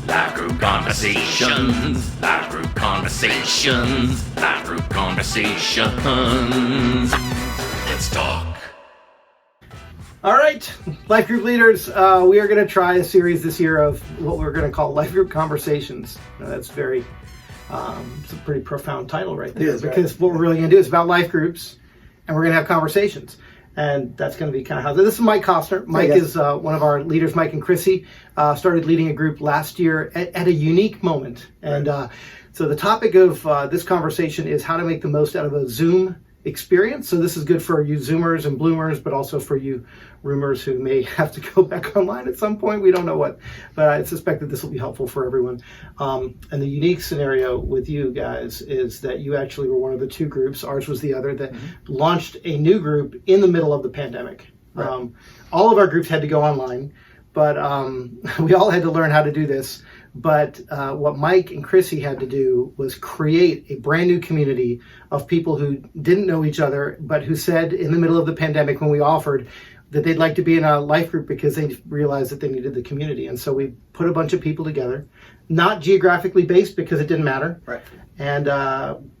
Live group conversations. Live group conversations. Live group conversations. Let's talk. All right, life group leaders, we are going to try a series this year of what we're going to call life group conversations. Now, that's it's a pretty profound title right there, because what we're really going to do is about life groups, and we're going to have conversations. And that's going to be kind of how this is Mike Cosner. Mike is one of our leaders. Mike and Chrissy started leading a group last year at a unique moment. And so the topic of this conversation is how to make the most out of a Zoom experience. So this is good for you Zoomers and Bloomers, but also for you Roomers who may have to go back online at some point. We don't know what, but I suspect that this will be helpful for everyone. And the unique scenario with you guys is that you actually were one of the two groups, ours was the other, that launched a new group in the middle of the pandemic. Right. All of our groups had to go online, but we all had to learn how to do this. But what Mike and Chrissy had to do was create a brand new community of people who didn't know each other, but who said in the middle of the pandemic when we offered that they'd like to be in a life group because they realized that they needed the community. And so we put a bunch of people together, not geographically based because it didn't matter. Right. And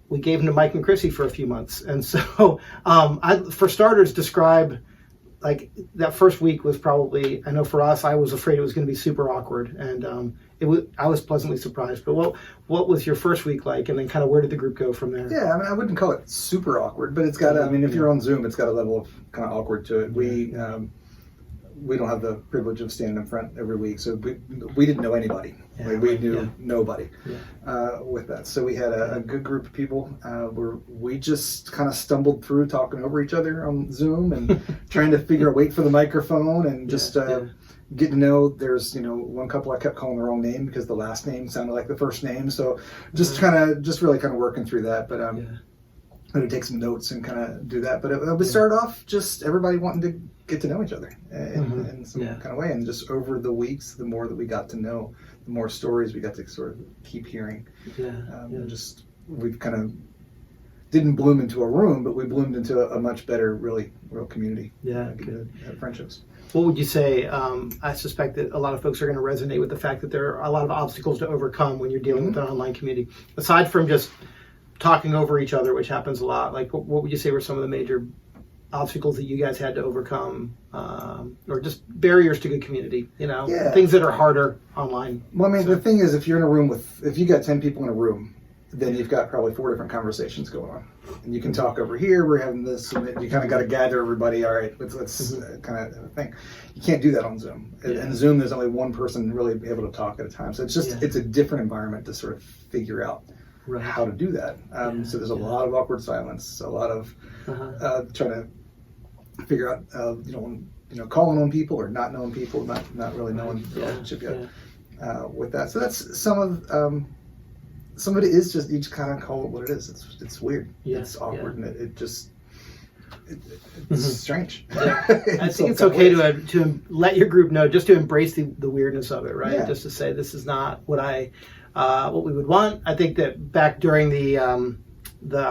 we gave them to Mike and Chrissy for a few months. And so for starters, describe like that first week was probably, I know for us, I was afraid it was going to be super awkward, and I was pleasantly surprised. But what was your first week like, and then kind of where did the group go from there? Yeah, I mean, I wouldn't call it super awkward, but it's got, I mean, if you're on Zoom, it's got a level of kind of awkward to it. We don't have the privilege of standing in front every week, so we didn't know anybody. Yeah, like we knew nobody with that. So we had a good group of people where we just kind of stumbled through talking over each other on Zoom and trying to wait for the microphone and just get to know. There's one couple I kept calling the wrong name because the last name sounded like the first name. So just really working through that. But I'm going to take some notes and kind of do that. But we started off just everybody wanting to get to know each other in some kind of way. And just over the weeks, the more that we got to know, the more stories we got to sort of keep hearing. We've kind of didn't bloom into a room, but we bloomed into a much better, real community. Yeah, good friendships. What would you say? I suspect that a lot of folks are going to resonate with the fact that there are a lot of obstacles to overcome when you're dealing with an online community. Aside from just talking over each other, which happens a lot, like what would you say were some of the major obstacles that you guys had to overcome, or just barriers to good community, things that are harder online? Well, I mean, the thing is, if you're in a room if you got 10 people in a room, then you've got probably 4 different conversations going on. And you can talk over here, we're having this, and you kind of got to gather everybody, all right, let's kind of thing. You can't do that on Zoom. And Zoom, there's only one person really able to talk at a time. So it's just, it's a different environment to sort of figure out how to do that. So there's a lot of awkward silence, a lot of trying to figure out, calling on people or not knowing people, not really knowing the relationship yet with that. So that's some of it is just, you just kind of call it what it is. It's weird. It's awkward, and it's strange. I think it's okay to let your group know, just to embrace the weirdness of it, right? Yeah. Just to say, this is not what we would want. I think that back during the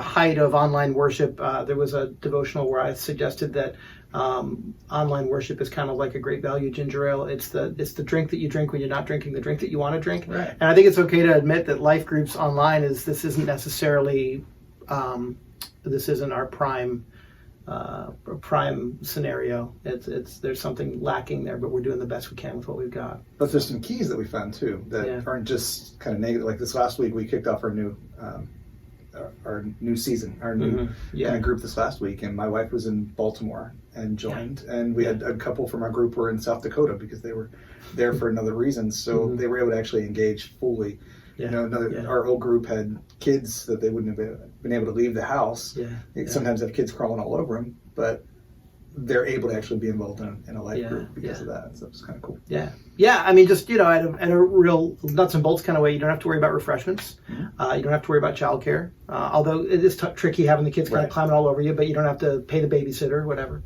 height of online worship, there was a devotional where I suggested that online worship is kind of like a Great Value ginger ale. It's the drink that you drink when you're not drinking the drink that you want to drink. Right. And I think it's okay to admit that life groups online this isn't necessarily this isn't our prime scenario. There's something lacking there, but we're doing the best we can with what we've got. But there's some keys that we found too that aren't just kind of negative. Like this last week, we kicked off our new season, our new kind of group this last week, and my wife was in Baltimore and joined, and we had a couple from our group were in South Dakota because they were there for another reason, so they were able to actually engage fully. Our whole group had kids that they wouldn't have been able to leave the house. They sometimes have kids crawling all over them, but they're able to actually be involved in a life group because of that. So it's kind of cool. I mean, just at a real nuts and bolts kind of way, you don't have to worry about refreshments. You don't have to worry about childcare. Although it is tricky having the kids kind of climbing all over you, but you don't have to pay the babysitter or whatever.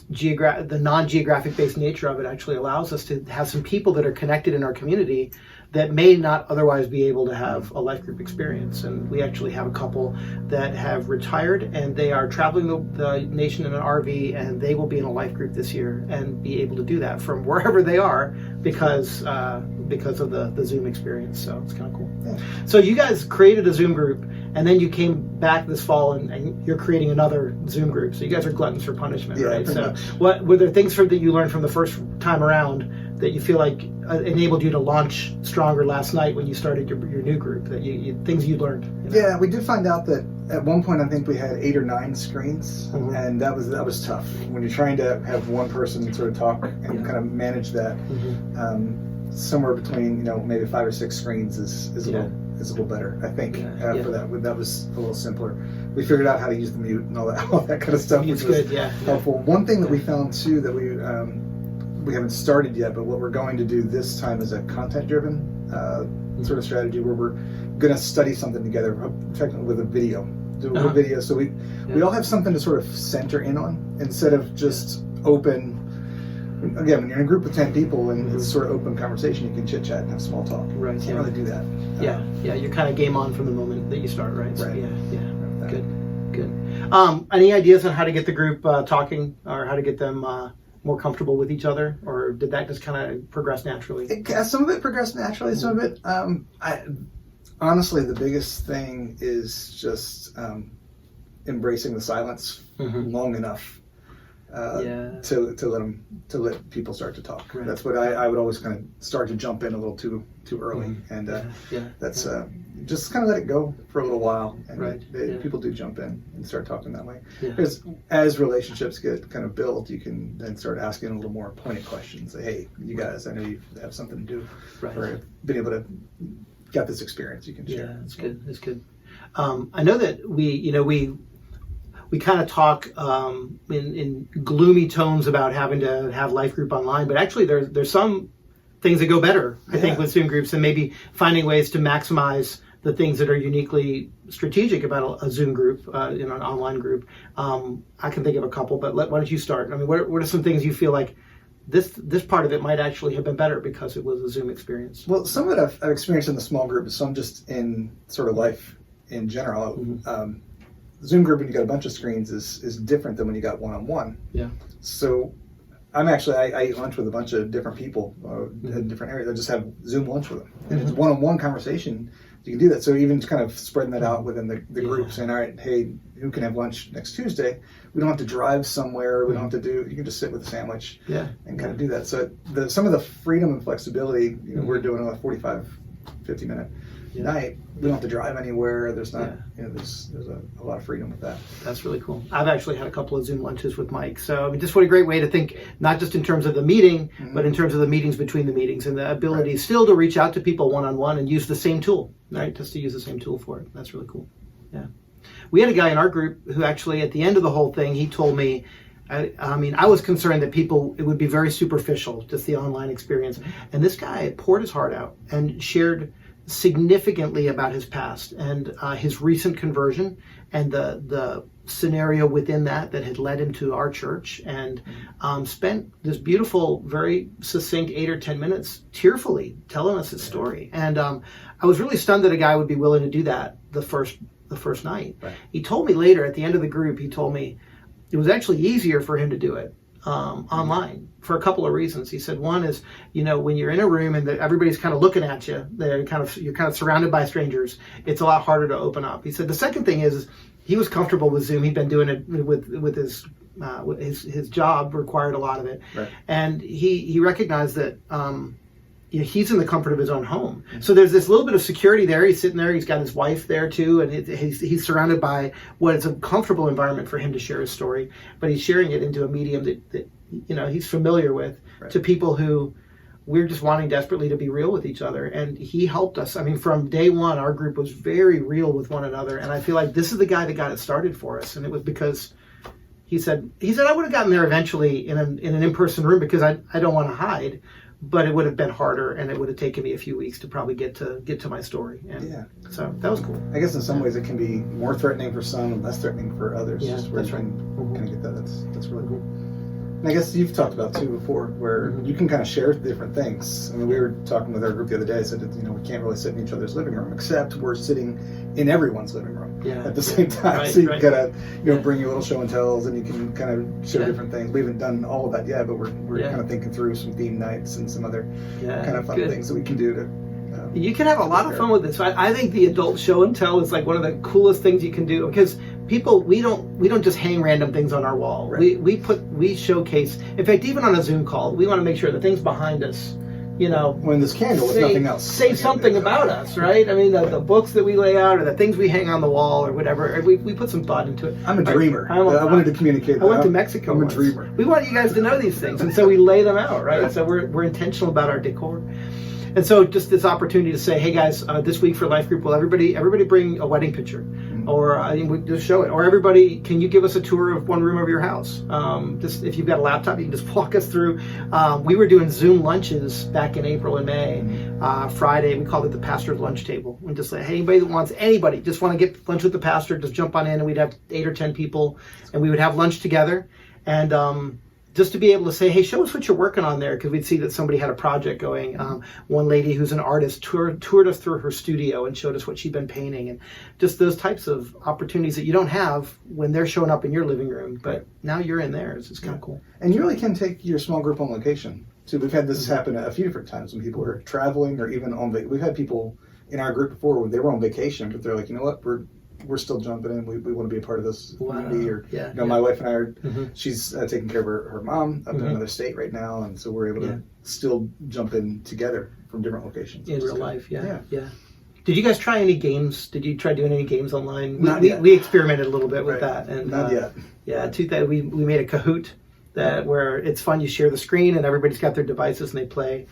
the non-geographic based nature of it actually allows us to have some people that are connected in our community that may not otherwise be able to have a life group experience. And we actually have a couple that have retired and they are traveling the nation in an RV, and they will be in a life group this year and be able to do that from wherever they are because of the Zoom experience. So it's kind of cool. Yeah. So you guys created a Zoom group, and then you came back this fall and you're creating another Zoom group. So you guys are gluttons for punishment, Yeah, right? pretty So much. what were there things that you learned from the first time around that you feel like enabled you to launch stronger last night when you started your new group, that things you learned? Yeah, we did find out that at one point I think we had 8 or 9 screens, and that was tough when you're trying to have one person sort of talk and kind of manage that. Somewhere between maybe 5 or 6 screens is a little better, I think. For that was a little simpler. We figured out how to use the mute and all that kind of stuff, which was helpful. One thing that we found too that we haven't started yet, but what we're going to do this time is a content-driven sort of strategy where we're going to study something together, technically with a video. Do a video, so we all have something to sort of center in on instead of just open. Again, when you're in a group of 10 people and it's sort of open conversation, you can chit chat and have small talk. Right. You can't really do that. You're kind of game on from the moment that you start, right? So, Right. Good. Any ideas on how to get the group talking, or how to get them more comfortable with each other, or did that just kind of progress naturally? Some of it progressed naturally. Some of it, honestly, the biggest thing is just embracing the silence long enough to let people start to talk. Right. That's what I would always kind of start to jump in a little too early, and that's just kind of let it go for a little while, and people do jump in and start talking that way. Because as relationships get kind of built, you can then start asking a little more pointed questions. Say, hey, you guys, I know you have something to do, or been able to get this experience you can share. Yeah, it's good. I know that we kind of talk in gloomy tones about having to have life group online, but actually there's some things that go better, I think, with Zoom groups, and maybe finding ways to maximize the things that are uniquely strategic about a Zoom group, an online group. I can think of a couple, but why don't you start? I mean, what are some things you feel like this part of it might actually have been better because it was a Zoom experience? Well, some of it I've experienced in the small group, some just in sort of life in general. Zoom group, when you got a bunch of screens, is different than when you got one-on-one. Yeah. So I eat lunch with a bunch of different people in different areas. I just have Zoom lunch with them. And it's one-on-one conversation. You can do that. So even kind of spreading that out within the group, saying, all right, hey, who can have lunch next Tuesday? We don't have to drive somewhere. We don't have to you can just sit with a sandwich and kind of do that. So some of the freedom and flexibility, we're doing a 45, 50-minute night. We don't have to drive anywhere. There's not, there's a lot of freedom with that. That's really cool. I've actually had a couple of Zoom lunches with Mike. So I mean, just what a great way to think, not just in terms of the meeting, but in terms of the meetings between the meetings, and the ability still to reach out to people one-on-one and use the same tool, right? Just to use the same tool for it. That's really cool. Yeah. We had a guy in our group who actually, at the end of the whole thing, he told me, I mean, I was concerned that it would be very superficial, just the online experience. And this guy poured his heart out and shared significantly about his past and his recent conversion and the scenario within that had led him to our church, and spent this beautiful, very succinct 8 or 10 minutes tearfully telling us his story. And I was really stunned that a guy would be willing to do that the first night. Right. He told me later at the end of the group, he told me it was actually easier for him to do it online for a couple of reasons. He said one is, when you're in a room and everybody's kind of looking at you, you're kind of surrounded by strangers, it's a lot harder to open up. He said the second thing is he was comfortable with Zoom. He'd been doing it with his job required a lot of it. Right. And he recognized that he's in the comfort of his own home. So there's this little bit of security there. He's sitting there. He's got his wife there too, and he's surrounded by what is a comfortable environment for him to share his story. But he's sharing it into a medium that he's familiar with, to people who we're just wanting desperately to be real with each other. And he helped us. I mean, from day one, our group was very real with one another. And I feel like this is the guy that got it started for us. And it was because he said I would have gotten there eventually in an in-person room because I don't want to hide. But it would have been harder, and it would have taken me a few weeks to probably get to my story. And so that was cool. I guess in some ways it can be more threatening for some and less threatening for others. Yeah, just where that's you right. can kind of get that. That's really cool. And I guess you've talked about too before, where you can kind of share different things. I mean, we were talking with our group the other day. I said, we can't really sit in each other's living room, except we're sitting in everyone's living room at the same time. Right, so you right. gotta, bring your little show and tells, and you can kind of share different things. We haven't done all of that yet, but we're kind of thinking through some theme nights and some other kind of fun things that we can do to. You can have a lot of fun with this. I think the adult show and tell is like one of the coolest things you can do, because people, we don't just hang random things on our wall. Right. We showcase. In fact, even on a Zoom call, we want to make sure the things behind us, when this candle is nothing else, say something about us, right? I mean, the books that we lay out, or the things we hang on the wall, or whatever. We put some thought into it. I'm a dreamer. I wanted to communicate. I went to Mexico. I'm once. a dreamer. We want you guys to know these things, and so we lay them out, right? So we're intentional about our decor. And so just this opportunity to say, hey guys, this week for Life Group, will everybody bring a wedding picture? Or we just show it. Or everybody, can you give us a tour of one room of your house? Just if you've got a laptop, you can just walk us through. We were doing Zoom lunches back in April and May. Friday, we called it the pastor's lunch table. We just say, hey, anybody just want to get lunch with the pastor, just jump on in, and we'd have 8 or 10 people, and we would have lunch together. And just to be able to say, hey, show us what you're working on there, because we'd see that somebody had a project going. One lady who's an artist toured us through her studio and showed us what she'd been painting, and just those types of opportunities that you don't have when they're showing up in your living room, but now you're in theirs. It's kind of cool. And you really can take your small group on location. So we've had this happen a few different times when people are traveling or even on vacation. We've had people in our group before when they were on vacation, but they're like, you know what, we're still jumping in. We want to be a part of this community. Or my wife and I are. She's taking care of her mom up in another state right now, and so we're able to still jump in together from different locations in real life. Yeah. Did you guys try any games? Did you try doing any games online? We experimented a little bit with that, and not yet. Yeah, we made a Kahoot where it's fun. You share the screen, and everybody's got their devices and they play.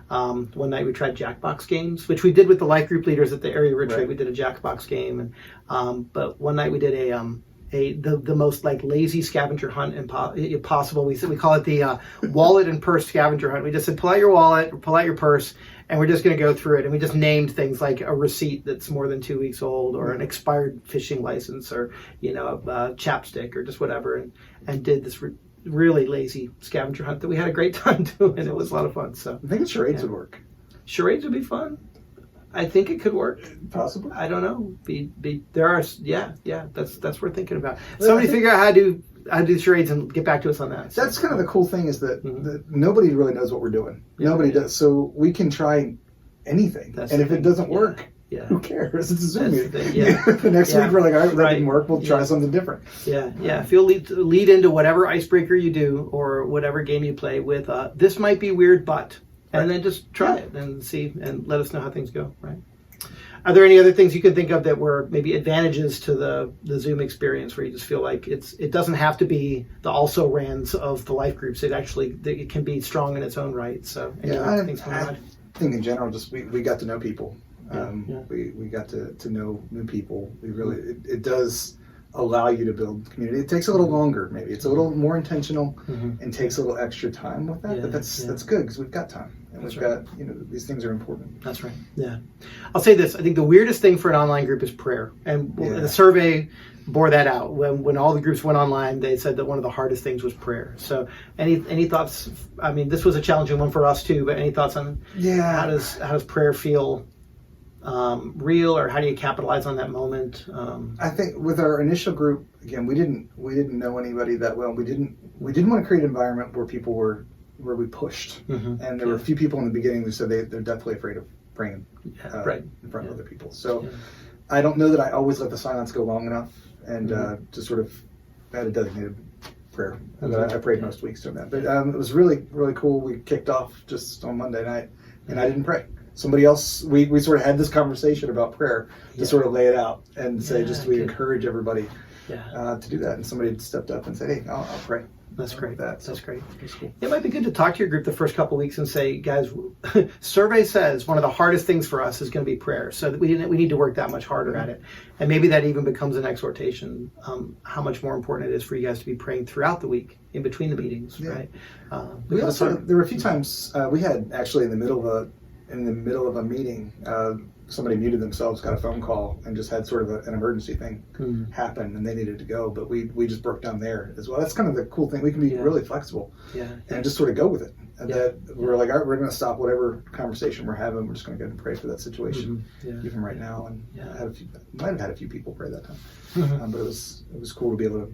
One night we tried Jackbox games, which we did with the life group leaders at the area retreat. We did a Jackbox game, and but one night we did the most like lazy scavenger hunt possible. We call it the wallet and purse scavenger hunt. We just said, pull out your wallet, pull out your purse, and we're just going to go through it. And we just named things like a receipt that's more than 2 weeks old, or an expired fishing license, or a chapstick, or just whatever, and did this really lazy scavenger hunt that we had a great time doing. It was a lot of fun. So I think charades would work. Charades would be fun. I think it could work. Possibly. I don't know. There are that's worth thinking about. Somebody figure out how to do charades and get back to us on that. That's kind of the cool thing, is that, that nobody really knows what we're doing. Nobody does. So we can try anything, and if it doesn't work, who cares? It's a Zoom meeting. The next week we're like, all right, that didn't work. We'll try something different. If you'll lead into whatever icebreaker you do or whatever game you play with, this might be weird, but, and then just try it and see, and let us know how things go. Right? Are there any other things you can think of that were maybe advantages to the Zoom experience, where you just feel like it doesn't have to be the also rans of the life groups? It can be strong in its own right. So I think in general, just we got to know people. We got to know new people. We really it does allow you to build community. It takes a little longer, maybe it's a little more intentional, and takes a little extra time with that. But that's good, because we've got time, and we've got these things are important. That's right. Yeah, I'll say this. I think the weirdest thing for an online group is prayer, and the survey bore that out. When all the groups went online, they said that one of the hardest things was prayer. So any thoughts? I mean, this was a challenging one for us too. But any thoughts on how does prayer feel? Real, or how do you capitalize on that moment? I think with our initial group, again, we didn't know anybody that well. We didn't want to create an environment where people where we pushed, and there were a few people in the beginning who said they're deathly afraid of praying in front of other people. So I don't know that I always let the silence go long enough, and just sort of had a designated prayer that I prayed most weeks during that. But it was really, really cool. We kicked off just on Monday night, and I didn't pray. Somebody else, we sort of had this conversation about prayer to sort of lay it out and say, we encourage everybody to do that. And somebody had stepped up and said, hey, I'll pray. That's great. That's great. That's cool. It might be good to talk to your group the first couple of weeks and say, guys, survey says one of the hardest things for us is going to be prayer. So we need to work that much harder at it. And maybe that even becomes an exhortation, how much more important it is for you guys to be praying throughout the week, in between the meetings, right? There were a few times we had actually in the middle of in the middle of a meeting, somebody muted themselves, got a phone call, and just had sort of an emergency thing happen, and they needed to go. But we just broke down there as well. That's kind of the cool thing. We can be really flexible and just sort of go with it. And that we're like, all right, we're going to stop whatever conversation we're having. We're just going to go and pray for that situation, even right now. And might have had a few people pray that time, but it was cool to be able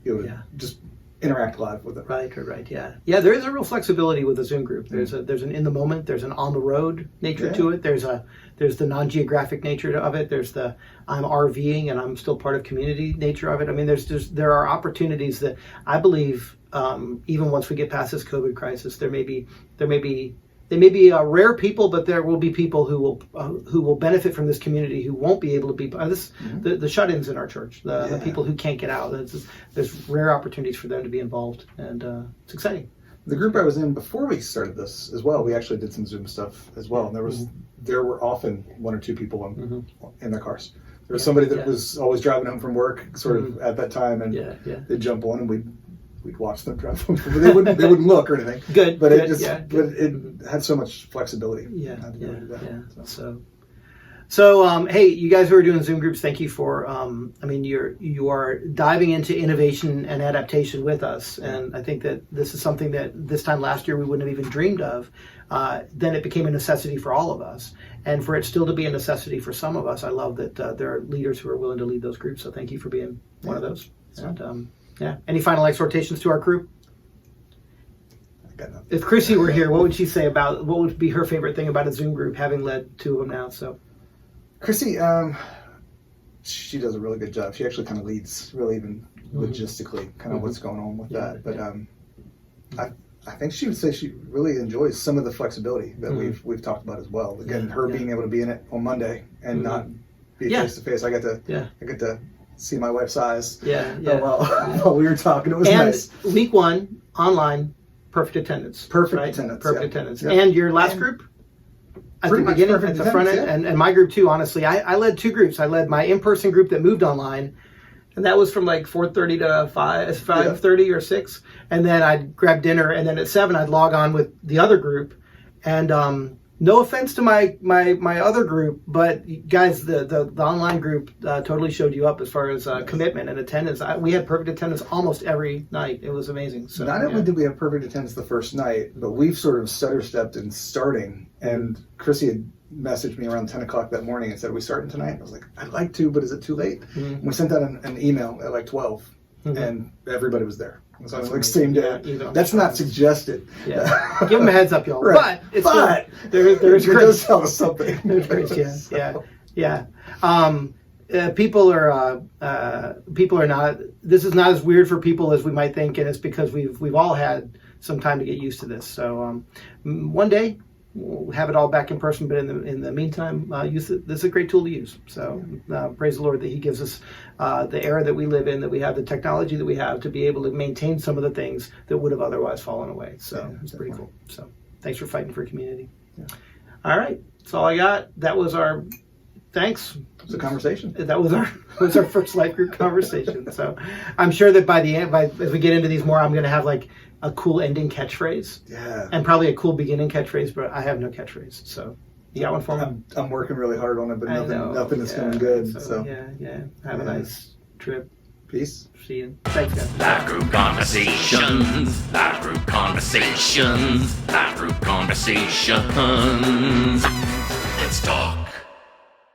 to just interact live with it. Right. Yeah. There is a real flexibility with the Zoom group. There's an in the moment. There's an on the road nature to it. There's the non-geographic nature of it. There's the I'm RVing and I'm still part of community nature of it. I mean, there are opportunities that I believe even once we get past this COVID crisis, there may be rare people, but there will be people who will benefit from this community who won't be able to be the shut-ins in our church, the people who can't get out. There's rare opportunities for them to be involved, and it's exciting. The group I was in before we started this as well, we actually did some Zoom stuff as well, and there were often one or two people in their cars. There was somebody that was always driving home from work, sort of at that time, and they'd jump on and we'd watch them drive home. They wouldn't look or anything. Good, but good, but it had so much flexibility. So hey, you guys who are doing Zoom groups, thank you for. You are diving into innovation and adaptation with us, and I think that this is something that this time last year we wouldn't have even dreamed of. Then it became a necessity for all of us, and for it still to be a necessity for some of us. I love that there are leaders who are willing to lead those groups. So thank you for being one of those. And any final exhortations to our crew? If Chrissy were here, what would she say what would be her favorite thing about a Zoom group, having led two of them now? So, Chrissy, she does a really good job. She actually kind of leads, really even logistically, kind of what's going on with that. But I think she would say she really enjoys some of the flexibility that we've talked about as well. Again, her being able to be in it on Monday and not be face to face. I get to see my wife's eyes. While we were talking, it was nice. Week 1 online. Perfect attendance. Perfect attendance. Yeah. And your last group? At the beginning, at the front end, and my group too, honestly. I led two groups. I led my in-person group that moved online, and that was from like 4:30 to 5:30 or 6. And then I'd grab dinner, and then at 7 I'd log on with the other group. And no offense to my other group, but guys, the online group totally showed you up as far as commitment and attendance. We had perfect attendance almost every night. It was amazing. So not only did we have perfect attendance the first night, but we've sort of stutter-stepped in starting. And Chrissy had messaged me around 10 o'clock that morning and said, "Are we starting tonight?" I was like, "I'd like to, but is it too late?" And we sent out an email at like 12, and everybody was there. So it's like same day. That's not suggested. Give them a heads up, y'all. Right. But there's it does tell us something. There's grace. People are not. This is not as weird for people as we might think, and it's because we've all had some time to get used to this. So one day we'll have it all back in person, but in the meantime, use it. This is a great tool to use. So praise the Lord that He gives us the era that we live in, that we have the technology that we have to be able to maintain some of the things that would have otherwise fallen away. So it's pretty cool. So thanks for fighting for community. Yeah. All right, that's all I got. That was our thanks. It was a conversation. That was our first life group conversation. So I'm sure that by the end, as we get into these more, I'm going to have like a cool ending catchphrase. Yeah. And probably a cool beginning catchphrase, but I have no catchphrase. So you got one for me? I'm working really hard on it, but nothing is going good. So have a nice trip. Peace. See you. Thanks, guys. Life group conversations. Life group conversations. Life group conversations. Let's talk.